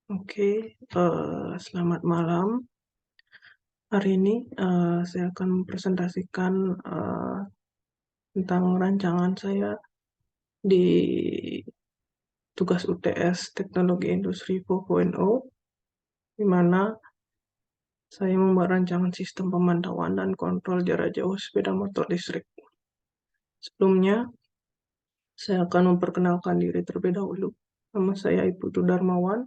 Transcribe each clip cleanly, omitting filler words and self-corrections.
Oke, selamat malam. Hari ini saya akan mempresentasikan tentang rancangan saya di tugas UTS Teknologi Industri 4.0, di mana saya membuat rancangan sistem pemantauan dan kontrol jarak jauh sepeda motor listrik. Sebelumnya, saya akan memperkenalkan diri terlebih dahulu. Nama saya Iputu Darmawan,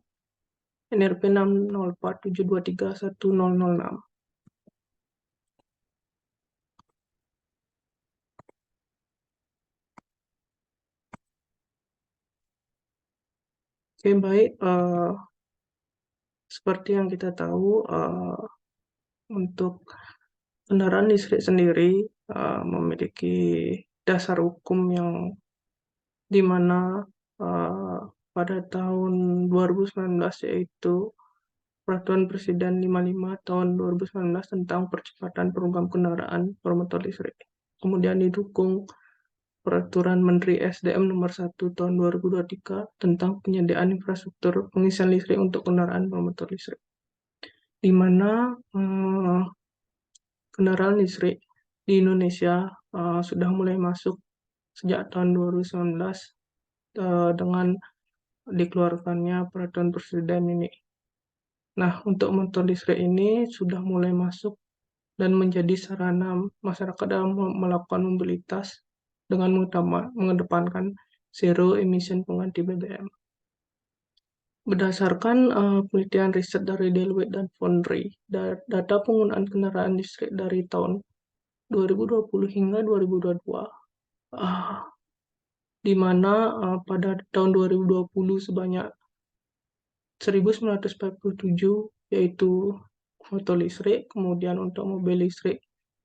NRP 60472310006. Oke, baik. Seperti yang kita tahu, untuk kendaraan listrik sendiri memiliki dasar hukum yang dimana pada tahun 2019 yaitu Peraturan Presiden 55 tahun 2019 tentang percepatan program kendaraan bermotor listrik. Kemudian didukung Peraturan Menteri SDM nomor 1 tahun 2023 tentang penyediaan infrastruktur pengisian listrik untuk kendaraan bermotor listrik, di mana kendaraan listrik di Indonesia sudah mulai masuk sejak tahun 2019 dengan dikeluarkannya peraturan presiden ini. Nah, untuk motor listrik ini sudah mulai masuk dan menjadi sarana masyarakat dalam melakukan mobilitas dengan mengedepankan zero emission pengganti BBM. Berdasarkan penelitian riset dari Deloitte dan Foundry, data penggunaan kendaraan listrik dari tahun 2020 hingga 2022, di mana pada tahun 2020 sebanyak 1947 yaitu motor listrik, kemudian untuk mobil listrik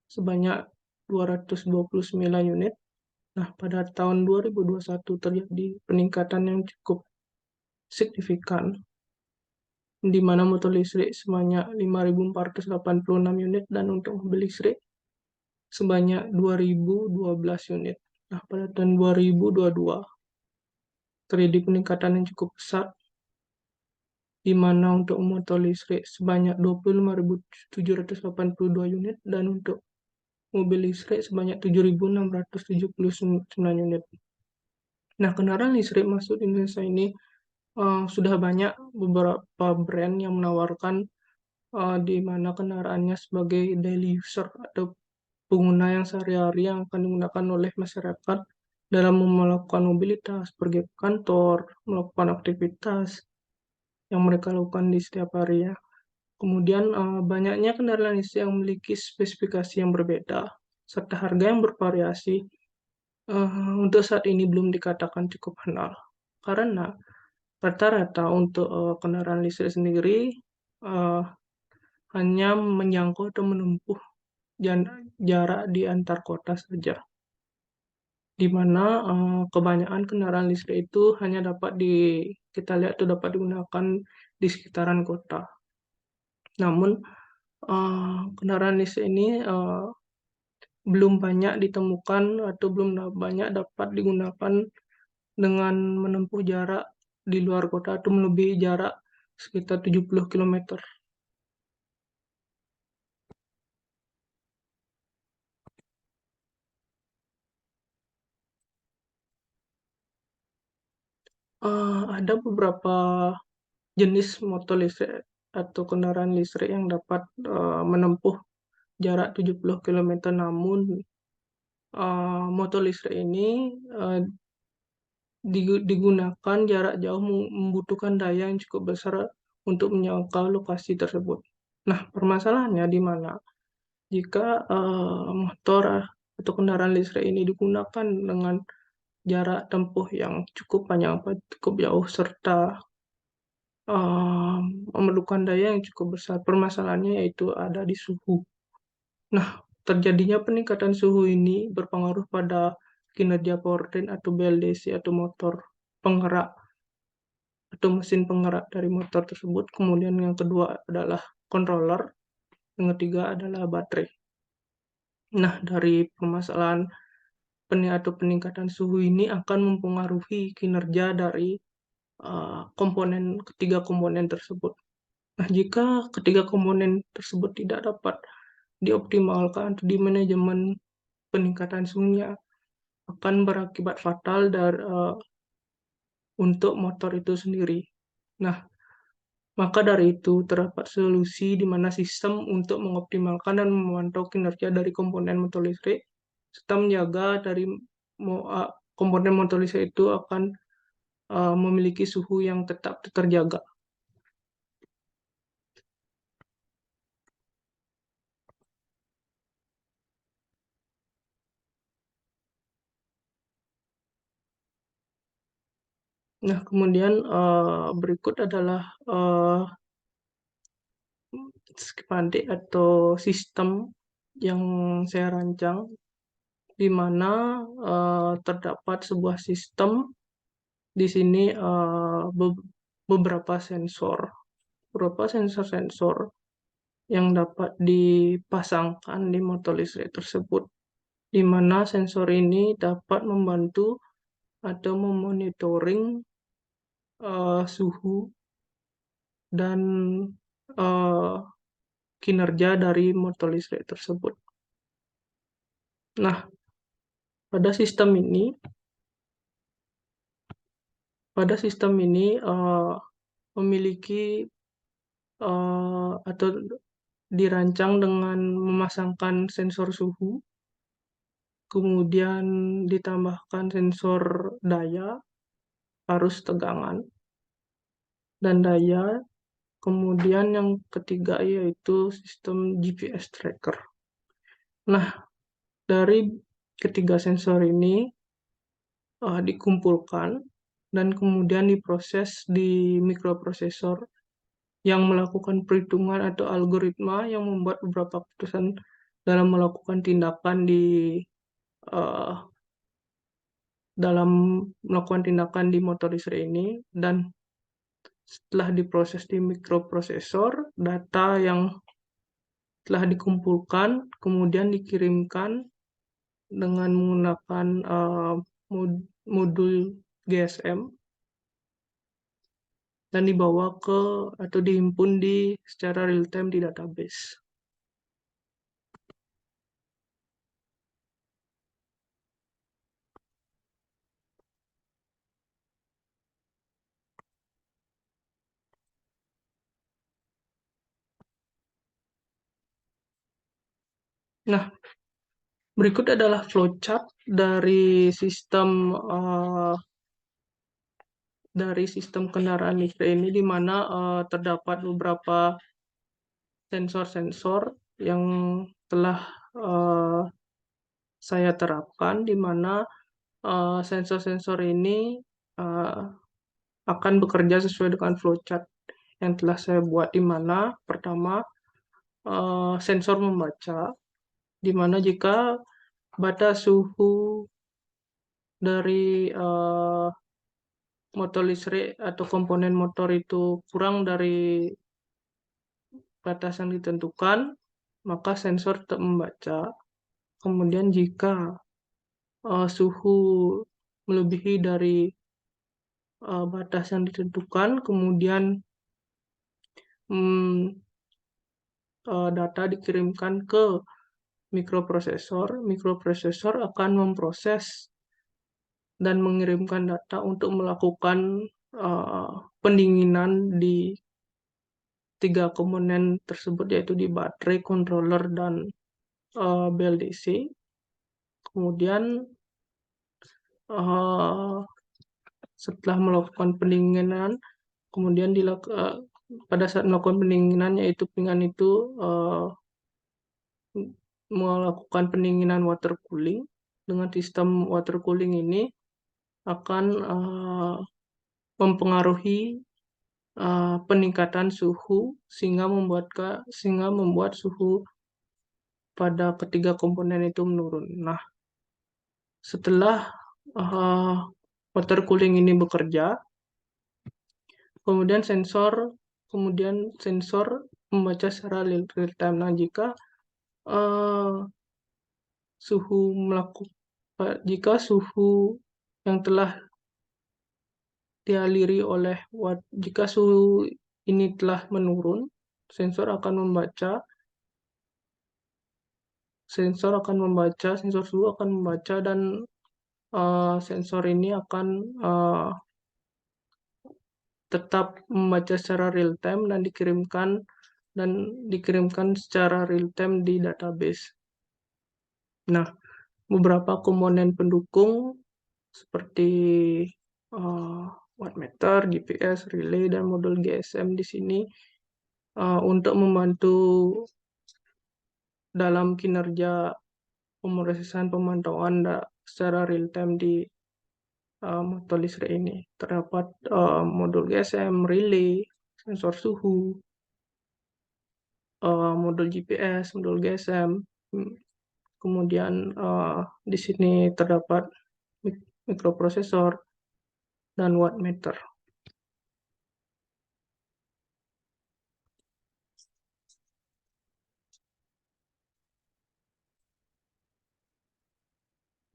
sebanyak 229 unit. Nah, pada tahun 2021 terjadi peningkatan yang cukup signifikan, di mana motor listrik sebanyak 5.486 unit dan untuk mobil listrik sebanyak 2.012 unit. Nah, pada tahun 2022 terjadi peningkatan yang cukup besar, di mana untuk motor listrik sebanyak 25.782 unit dan untuk mobil listrik sebanyak 7.679 unit. Nah, kendaraan listrik masuk di Indonesia ini sudah banyak beberapa brand yang menawarkan di mana kendaraannya sebagai daily user atau pengguna yang sehari-hari yang akan digunakan oleh masyarakat dalam melakukan mobilitas, pergi ke kantor, melakukan aktivitas yang mereka lakukan di setiap hari ya. Kemudian banyaknya kendaraan listrik yang memiliki spesifikasi yang berbeda serta harga yang bervariasi untuk saat ini belum dikatakan cukup mahal, karena rata-rata untuk kendaraan listrik sendiri hanya menjangkau atau menempuh jarak di antar kota saja, di mana kebanyakan kendaraan listrik itu hanya kita lihat itu dapat digunakan di sekitaran kota. Namun kendaraan listrik ini belum banyak ditemukan atau belum banyak dapat digunakan dengan menempuh jarak di luar kota atau melebihi jarak sekitar 70 km. Ada beberapa jenis motor listrik atau kendaraan listrik yang dapat menempuh jarak 70 km, namun motor listrik ini digunakan jarak jauh membutuhkan daya yang cukup besar untuk menjangkau lokasi tersebut. Nah, permasalahannya di mana jika motor atau kendaraan listrik ini digunakan dengan jarak tempuh yang cukup panjang, cukup jauh, serta memerlukan daya yang cukup besar. Permasalahannya yaitu ada di suhu. Nah, terjadinya peningkatan suhu ini berpengaruh pada kinerja powertrain atau BLDC atau motor penggerak atau mesin penggerak dari motor tersebut. Kemudian yang kedua adalah controller, yang ketiga adalah baterai. Nah, dari permasalahan atau peningkatan suhu ini akan mempengaruhi kinerja dari ketiga komponen tersebut. Nah, jika ketiga komponen tersebut tidak dapat dioptimalkan atau di manajemen peningkatan suhunya, akan berakibat fatal untuk motor itu sendiri. Nah, maka dari itu terdapat solusi di mana sistem untuk mengoptimalkan dan memantau kinerja dari komponen motor listrik serta menjaga dari komponen motor listrik itu akan memiliki suhu yang tetap terjaga. Nah, kemudian berikut adalah schematik atau sistem yang saya rancang, di mana terdapat sebuah sistem di sini beberapa sensor yang dapat dipasangkan di motor listrik tersebut, di mana sensor ini dapat membantu atau memonitoring suhu dan uh, kinerja dari motor listrik tersebut. Nah, pada sistem ini memiliki atau dirancang dengan memasangkan sensor suhu, kemudian ditambahkan sensor daya, arus tegangan, dan daya. Kemudian yang ketiga yaitu sistem GPS tracker. Nah, dari ketiga sensor ini dikumpulkan dan kemudian diproses di mikroprosesor yang melakukan perhitungan atau algoritma yang membuat beberapa keputusan dalam melakukan tindakan uh, di motor listrik ini. Dan setelah diproses di mikroprosesor, data yang telah dikumpulkan kemudian dikirimkan dengan menggunakan modul GSM dan dibawa atau dihimpun secara real time di database. Nah, berikut adalah flowchart dari sistem kendaraan listrik ini, di mana terdapat beberapa sensor-sensor yang telah saya terapkan, di mana sensor-sensor ini akan bekerja sesuai dengan flowchart yang telah saya buat, di mana pertama sensor membaca, di mana jika batas suhu dari motor listrik atau komponen motor itu kurang dari batas yang ditentukan, maka sensor tetap membaca. Kemudian jika suhu melebihi dari batas yang ditentukan, kemudian data dikirimkan ke mikroprosesor. Mikroprosesor akan memproses dan mengirimkan data untuk melakukan pendinginan di tiga komponen tersebut, yaitu di baterai, controller, dan BLDC. Kemudian setelah melakukan pendinginan, kemudian pada saat melakukan pendinginan, yaitu pendinginan itu melakukan pendinginan water cooling. Dengan sistem water cooling ini akan mempengaruhi peningkatan suhu sehingga membuat suhu pada ketiga komponen itu menurun. Nah, setelah water cooling ini bekerja, kemudian sensor membaca secara real time. Nah, jika suhu yang telah dialiri oleh watt. Jika suhu ini telah menurun, sensor sensor suhu akan membaca, dan sensor ini akan tetap membaca secara real time dan dikirimkan secara real time di database. Nah, beberapa komponen pendukung seperti wattmeter, GPS, relay, dan modul GSM di sini untuk membantu dalam kinerja pemrosesan pemantauan secara real time di motor listrik ini. Terdapat modul GSM, relay, sensor suhu, modul GPS, modul GSM. Kemudian di sini terdapat mikroprosesor dan wattmeter.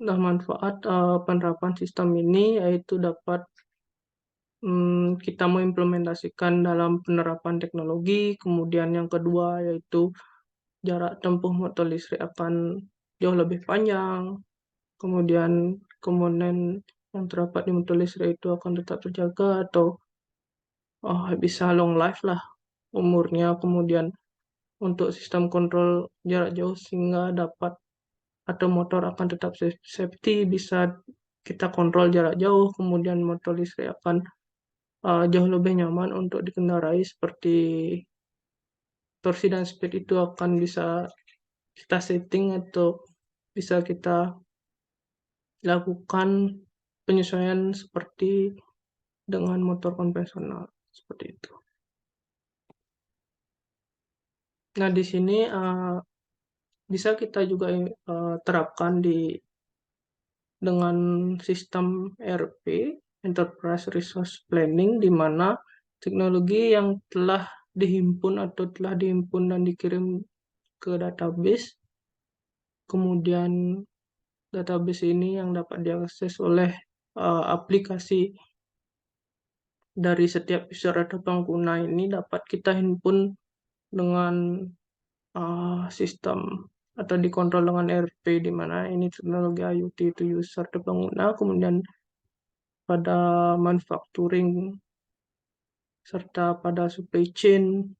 Nah, manfaat penerapan sistem ini yaitu dapat kita mengimplementasikan dalam penerapan teknologi. Kemudian yang kedua yaitu jarak tempuh motor listrik akan jauh lebih panjang. Kemudian komponen yang terdapat di motor listrik itu akan tetap terjaga atau bisa long life lah umurnya. Kemudian untuk sistem kontrol jarak jauh sehingga dapat atau motor akan tetap safety, bisa kita kontrol jarak jauh. Kemudian motor listrik akan jauh lebih nyaman untuk dikendarai, seperti torsi dan speed itu akan bisa kita setting atau bisa kita lakukan penyesuaian seperti dengan motor konvensional, seperti itu. Nah, di sini bisa kita juga terapkan dengan sistem ERP, Enterprise Resource Planning, di mana teknologi yang telah dihimpun dan dikirim ke database, kemudian database ini yang dapat diakses oleh aplikasi dari setiap user atau pengguna ini dapat kita himpun dengan sistem atau dikontrol dengan ERP, di mana ini teknologi IoT itu user atau pengguna. Kemudian pada manufacturing serta pada supply chain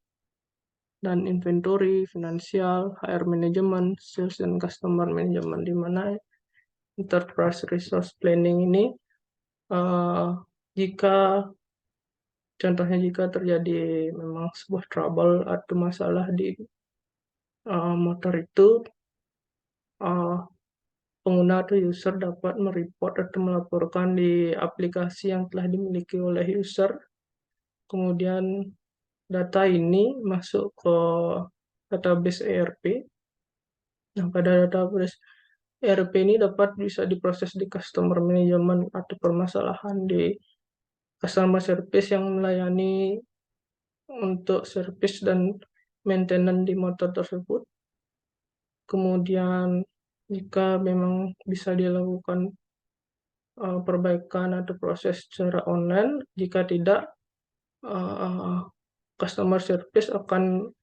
dan inventory, finansial, HR management, sales dan customer management, di mana enterprise resource planning ini contohnya jika terjadi memang sebuah trouble atau masalah di motor itu, pengguna atau user dapat mereport atau melaporkan di aplikasi yang telah dimiliki oleh user. Kemudian data ini masuk ke database ERP. Nah, pada database ERP ini dapat bisa diproses di customer management atau permasalahan di customer service yang melayani untuk service dan maintenance di motor tersebut. Kemudian jika memang bisa dilakukan perbaikan atau proses secara online, jika tidak, customer service akan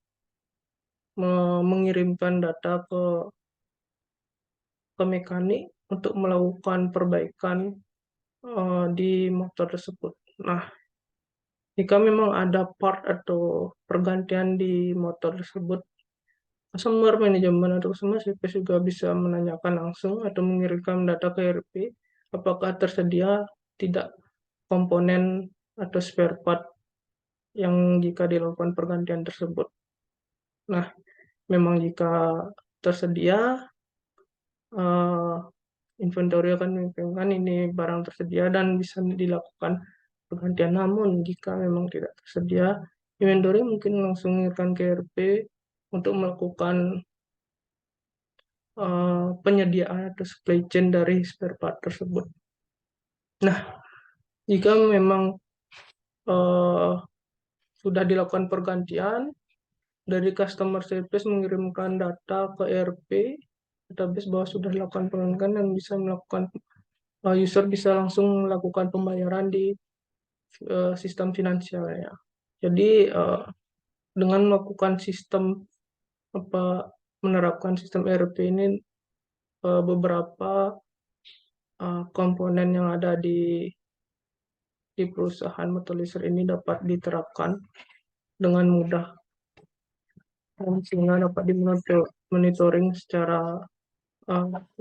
mengirimkan data ke mekanik untuk melakukan perbaikan di motor tersebut. Nah, jika memang ada part atau pergantian di motor tersebut, customer management atau customer service juga bisa menanyakan langsung atau mengirimkan data ke ERP apakah tersedia tidak komponen atau spare part yang jika dilakukan pergantian tersebut. Nah, memang jika tersedia, inventory akan menunjukkan ini barang tersedia dan bisa dilakukan pergantian. Namun jika memang tidak tersedia, inventory mungkin langsung mengirimkan ke ERP untuk melakukan penyediaan atau supply chain dari spare part tersebut. Nah, jika memang sudah dilakukan pergantian, dari customer service mengirimkan data ke ERP database bahwa sudah dilakukan pergantian, dan bisa melakukan user bisa langsung melakukan pembayaran di sistem finansialnya. Jadi dengan melakukan menerapkan sistem ERP ini, beberapa komponen yang ada di perusahaan motor listrik ini dapat diterapkan dengan mudah, sehingga dapat dimonitoring secara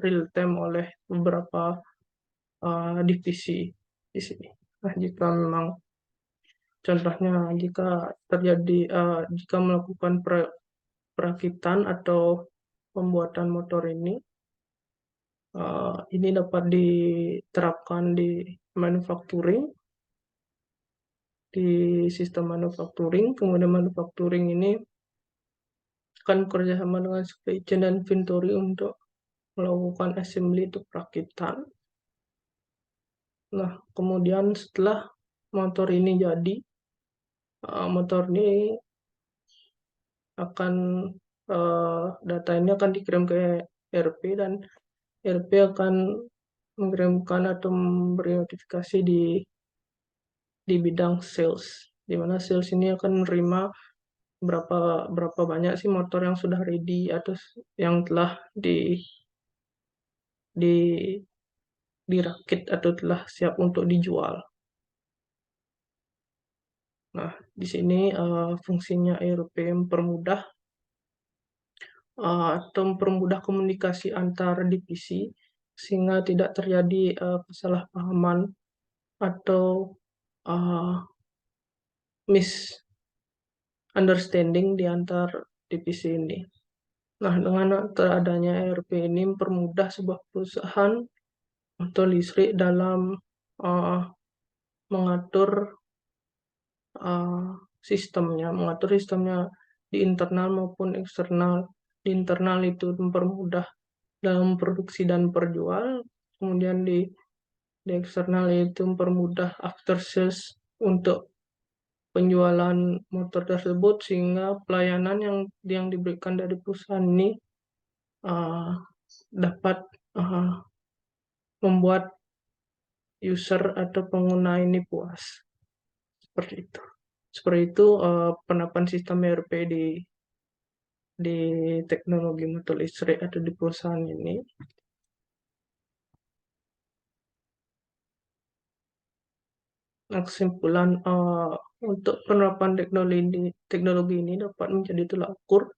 real time oleh beberapa divisi di sini. Nah, jika memang contohnya jika melakukan perakitan atau pembuatan motor ini dapat diterapkan di manufacturing, di sistem manufacturing. Kemudian manufacturing ini akan bekerjasama dengan supply chain dan inventory untuk melakukan assembly untuk perakitan. Nah, kemudian setelah motor ini jadi, motor ini data ini akan dikirim ke ERP, dan ERP akan mengirimkan atau memberi notifikasi di bidang sales, di mana sales ini akan menerima berapa banyak sih motor yang sudah ready atau yang telah dirakit atau telah siap untuk dijual. Nah, di sini fungsinya ERP mempermudah komunikasi antar divisi, sehingga tidak terjadi kesalahpahaman atau misunderstanding di antar divisi ini. Nah, dengan teradanya ERP ini mempermudah sebuah perusahaan atau listrik dalam mengatur mengatur sistemnya di internal maupun eksternal. Di internal itu mempermudah dalam produksi dan perjual, kemudian di eksternal itu mempermudah after sales untuk penjualan motor tersebut, sehingga pelayanan yang diberikan dari perusahaan ini dapat membuat user atau pengguna ini puas. Seperti itu penerapan sistem ERP di teknologi motor listrik atau di perusahaan ini. Nah, kesimpulan, untuk penerapan teknologi ini dapat menjadi tolak ukur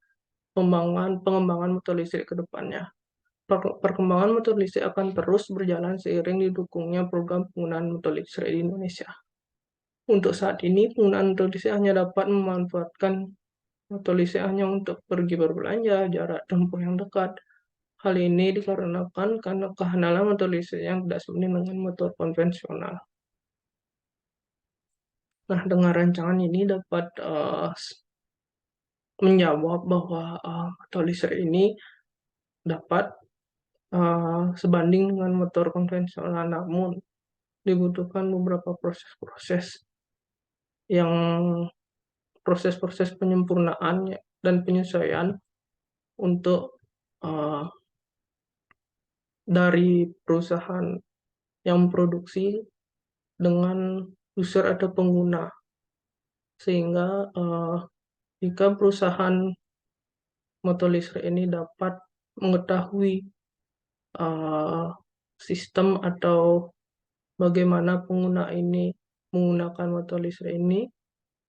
pengembangan motor listrik ke depannya. Perkembangan motor listrik akan terus berjalan seiring didukungnya program penggunaan motor listrik di Indonesia. Untuk saat ini, penggunaan motor listrik hanya dapat memanfaatkan motor listrik hanya untuk pergi berbelanja, jarak tempuh yang dekat. Hal ini dikarenakan karena kehandalan motor listrik yang tidak sebanding dengan motor konvensional. Nah, dengan rancangan ini dapat menjawab bahwa motor listrik ini dapat sebanding dengan motor konvensional, namun dibutuhkan beberapa proses penyempurnaan dan penyesuaian untuk dari perusahaan yang memproduksi dengan user atau pengguna, sehingga jika perusahaan motor listrik ini dapat mengetahui sistem atau bagaimana pengguna ini menggunakan motor listrik ini,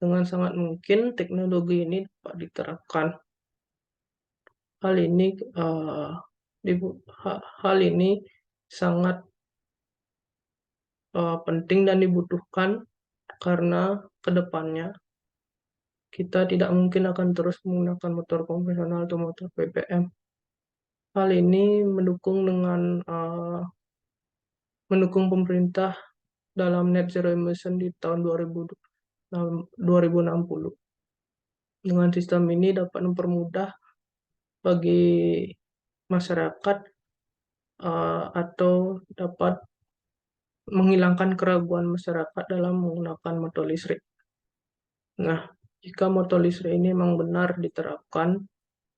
dengan sangat mungkin teknologi ini dapat diterapkan. Hal ini sangat penting dan dibutuhkan karena kedepannya kita tidak mungkin akan terus menggunakan motor konvensional atau motor BBM. Hal ini mendukung pemerintah dalam net zero emission di tahun 2060. Dengan sistem ini dapat mempermudah bagi masyarakat atau dapat menghilangkan keraguan masyarakat dalam menggunakan motor listrik. Nah, jika motor listrik ini memang benar diterapkan,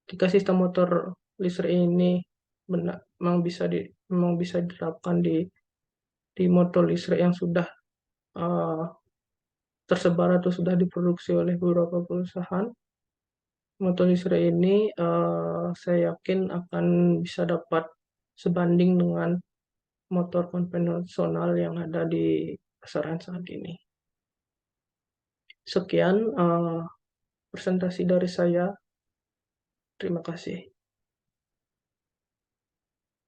jika sistem motor listrik ini memang bisa diterapkan di motor listrik yang sudah tersebar atau sudah diproduksi oleh beberapa perusahaan. Motor listrik ini saya yakin akan bisa dapat sebanding dengan motor konvensional yang ada di pasaran saat ini. Sekian presentasi dari saya. Terima kasih.